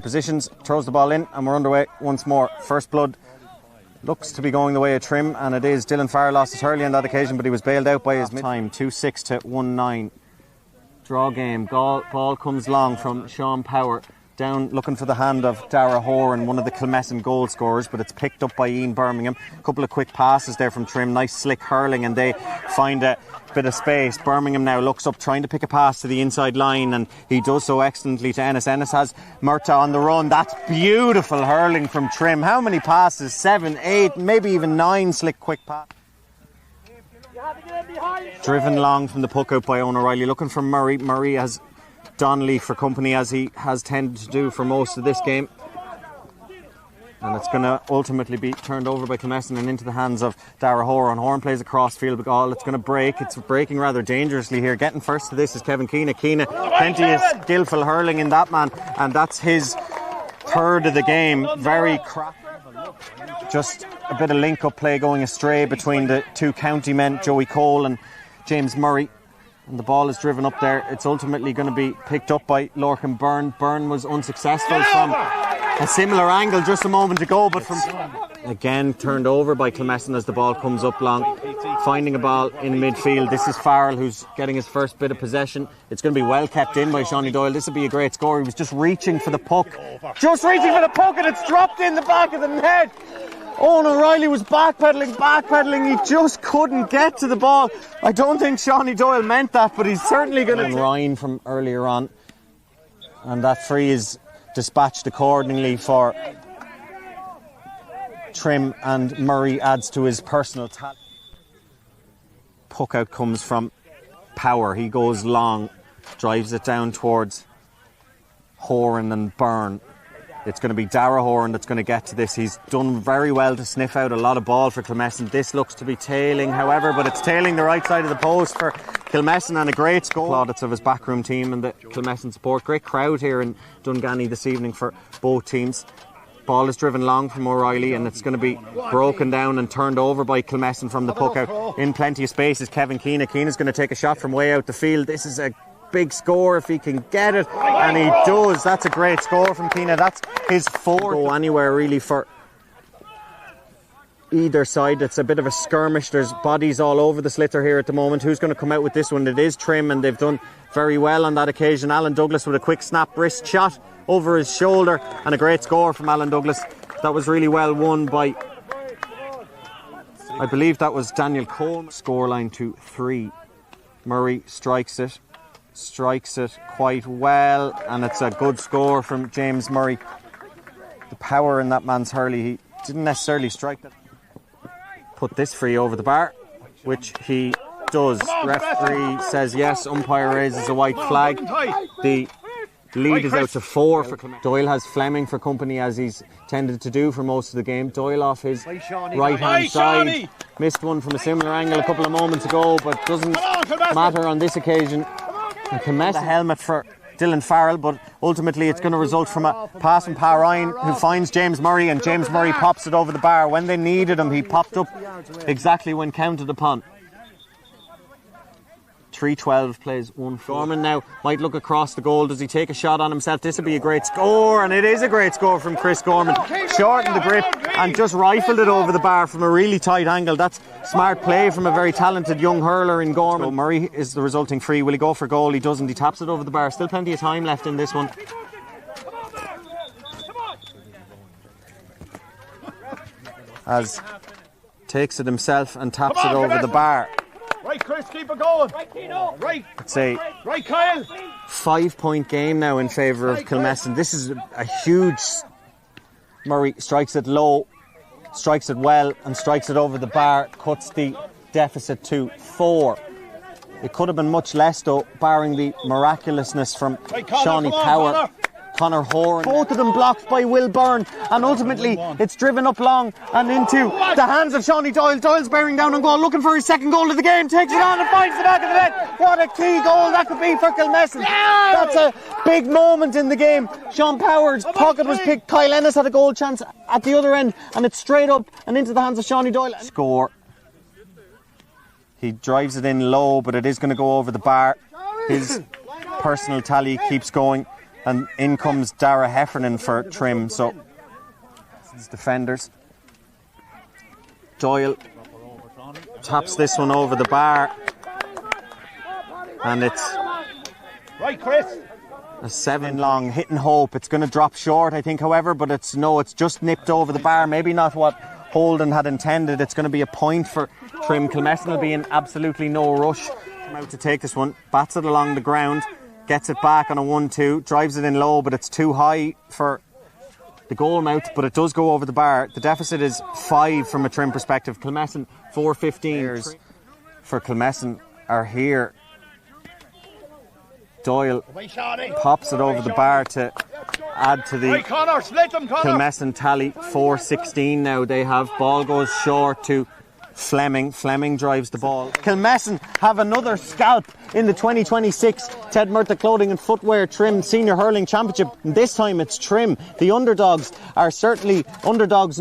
Positions, throws the ball in, and we're underway once more. First blood looks to be going the way of Trim, and it is. Dylan Farrell lost his hurley on that occasion, but he was bailed out by his time. 2-6 to 1-9. Draw game. Ball comes long from Sean Power. Down looking for the hand of Dara Horan, one of the Kilmessan goal scorers, but it's picked up by Ian Birmingham. A couple of quick passes there from Trim, nice slick hurling, and they find a bit of space. Birmingham now looks up, trying to pick a pass to the inside line, and he does so excellently to Ennis. Ennis has Murta on the run. That's beautiful hurling from Trim. How many passes? 7, 8, maybe even 9 slick quick passes. Driven long from the puck out by Owen O'Reilly, looking for Murray. Murray has Donnelly for company, as he has tended to do for most of this game, and it's going to ultimately be turned over by Kilmessan and into the hands of Dara Horan. Horan plays a cross field ball. It's going to break. It's breaking rather dangerously here. Getting first to this is Kevin Keena. Plenty of skillful hurling in that man, and that's his third of the game. Very crap. Just a bit of link up play going astray between the two county men, Joey Cole and James Murray. And the ball is driven up there. It's ultimately going to be picked up by Lorcan Byrne. Byrne was unsuccessful from a similar angle just a moment ago, but from again turned over by Kilmessan as the ball comes up long, finding a ball in midfield. This is Farrell, who's getting his first bit of possession. It's going to be well kept in by Shawnee Doyle. This will be a great score. He was just reaching for the puck, and it's dropped in the back of the net. Owen O'Reilly was backpedaling, he just couldn't get to the ball. I don't think Shawnee Doyle meant that, but he's certainly going to... Ryan from earlier on, and that free is dispatched accordingly for Trim, and Murray adds to his personal tally. Puck out comes from Power. He goes long, drives it down towards Horan and Byrne. It's going to be Dara Horan that's going to get to this. He's done very well to sniff out a lot of ball for Kilmessan. This looks to be tailing, however, but it's tailing the right side of the post for Kilmessan, and a great score. Plaudits of his backroom team and the Kilmessan support. Great crowd here in Dunganny this evening for both teams. Ball is driven long from O'Reilly, and it's going to be broken down and turned over by Kilmessan from the puck out. In plenty of space is Kevin Keena. Keena's going to take a shot from way out the field. This is a big score if he can get it, and he does. That's a great score from Keena. That's his fourth. Go anywhere really for either side. It's a bit of a skirmish. There's bodies all over the sliotar here at the moment. Who's going to come out with this one? It is Trim, and they've done very well on that occasion. Alan Douglas with a quick snap wrist shot over his shoulder, and a great score from Alan Douglas. That was really well won by, I believe that was Daniel Cole. Scoreline to 3. Murray strikes it quite well, and it's a good score from James Murray. The power in that man's hurley, he didn't necessarily strike it. Put this free over the bar, which he does. Referee says yes, umpire raises a white flag. The lead is out to 4 for Kilmessan. Doyle has Fleming for company, as he's tended to do for most of the game. Doyle off his right hand side, missed one from a similar angle a couple of moments ago, but doesn't matter on this occasion. The helmet for Dylan Farrell, but ultimately it's going to result from a pass from Pa Ryan, who finds James Murray, and James Murray pops it over the bar. When they needed him, he popped up exactly when counted upon. 3-12 plays 1. Gorman now might look across the goal. Does he take a shot on himself? This would be a great score, and it is a great score from Chris Gorman. Shortened the grip and just rifled it over the bar from a really tight angle. That's smart play from a very talented young hurler in Gorman. So Murray is the resulting free. Will he go for goal? He doesn't. He taps it over the bar. Still plenty of time left in this one. As takes it himself and taps it over the bar. Right, Chris, keep it going. Right. It's a right, Kyle. 5-point game now in favour of Kilmessan. This is a huge... Murray strikes it low, strikes it well, and strikes it over the bar. Cuts the deficit to 4. It could have been much less, though, barring the miraculousness from Shawnee Power. Connor Horan. Both of them blocked by Will Byrne, and ultimately it's driven up long and into the hands of Shawnee Doyle. Doyle's bearing down on goal, looking for his second goal of the game, takes it on and finds the back of the net. What a key goal that could be for Kilmessan. That's a big moment in the game. Sean Power's pocket was picked. Kyle Ennis had a goal chance at the other end, and it's straight up and into the hands of Shawnee Doyle. Score. He drives it in low, but it is going to go over the bar. His personal tally keeps going, And in comes Dara Heffernan for Trim. So it's defenders. Doyle taps this one over the bar. And it's Right, Chris. a 7 long hit and hope. It's going to drop short, I think, however, but it's just nipped over the bar. Maybe not what Holden had intended. It's going to be a point for Trim. Kilmessan will be in absolutely no rush. Come out to take this one, bats it along the ground, gets it back on a 1-2, drives it in low, but it's too high for the goal mouth, but it does go over the bar. The deficit is 5 from a Trim perspective. Kilmessan 4-15 for Kilmessan are here. Doyle pops it over the bar to add to the Right, Connor, split them, Connor. Kilmessan tally. 4-16 now they have. Ball goes short to Fleming. Fleming drives the ball. Kilmessan have another scalp in the 2026 Ted Murtagh Clothing and Footwear Trim Senior Hurling Championship. And this time it's Trim. The underdogs are certainly underdogs.